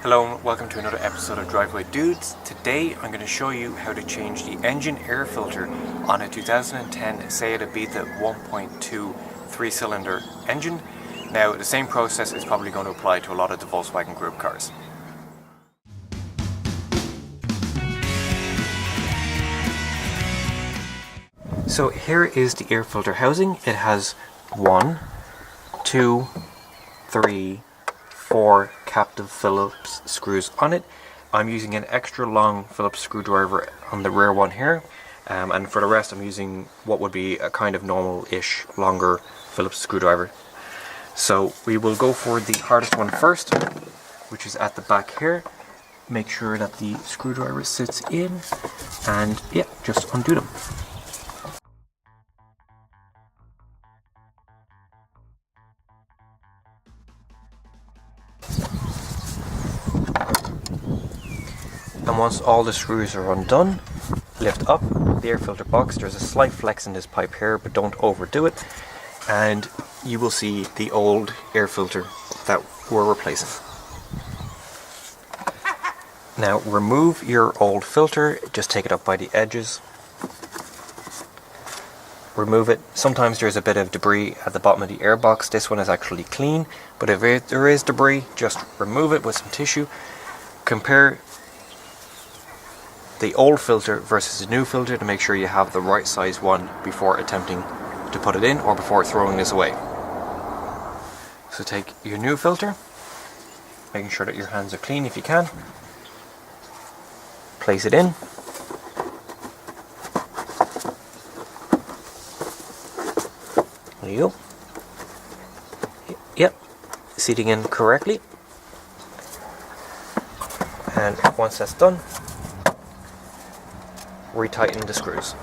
Hello and welcome to another episode of Driveway Dudes. Today I'm going to show you how to change the engine air filter on a 2010 SEAT Ibiza 1.2 3-cylinder engine. Now the same process is probably going to apply to a lot of the Volkswagen Group cars. So here is the air filter housing. It has 1, 2, 3, 4 captive Phillips screws on it. I'm using an extra long Phillips screwdriver on the rear one here, and for the rest I'm using what would be a kind of normal-ish longer Phillips screwdriver. So we will go for the hardest one first, which is at the back here. Make sure that the screwdriver sits in, and yeah, just undo them. And once all the screws are undone, lift up the air filter box. There's a slight flex in this pipe here, but don't overdo it. And you will see the old air filter that we're replacing. Now remove your old filter, just take it up by the edges. Remove it. Sometimes there's a bit of debris at the bottom of the air box. This one is actually clean, but if there is debris, just remove it with some tissue. Compare the old filter versus the new filter to make sure you have the right size one before attempting to put it in or before throwing this away. So take your new filter, making sure that your hands are clean if you can. Place it in. There you go. Yep, seating in correctly. And once that's done, retighten the screws.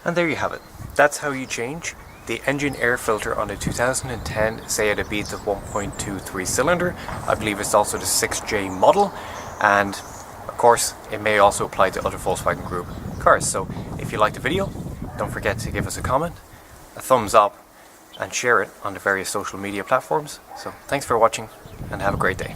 And there you have it. That's how you change the engine air filter on a 2010 SEAT Ibiza 1.2 3-cylinder. I believe it's also the 6J model, and of course it may also apply to other Volkswagen Group cars. So if you liked the video, don't forget to give us a comment, a thumbs up, and share it on the various social media platforms. So thanks for watching and have a great day.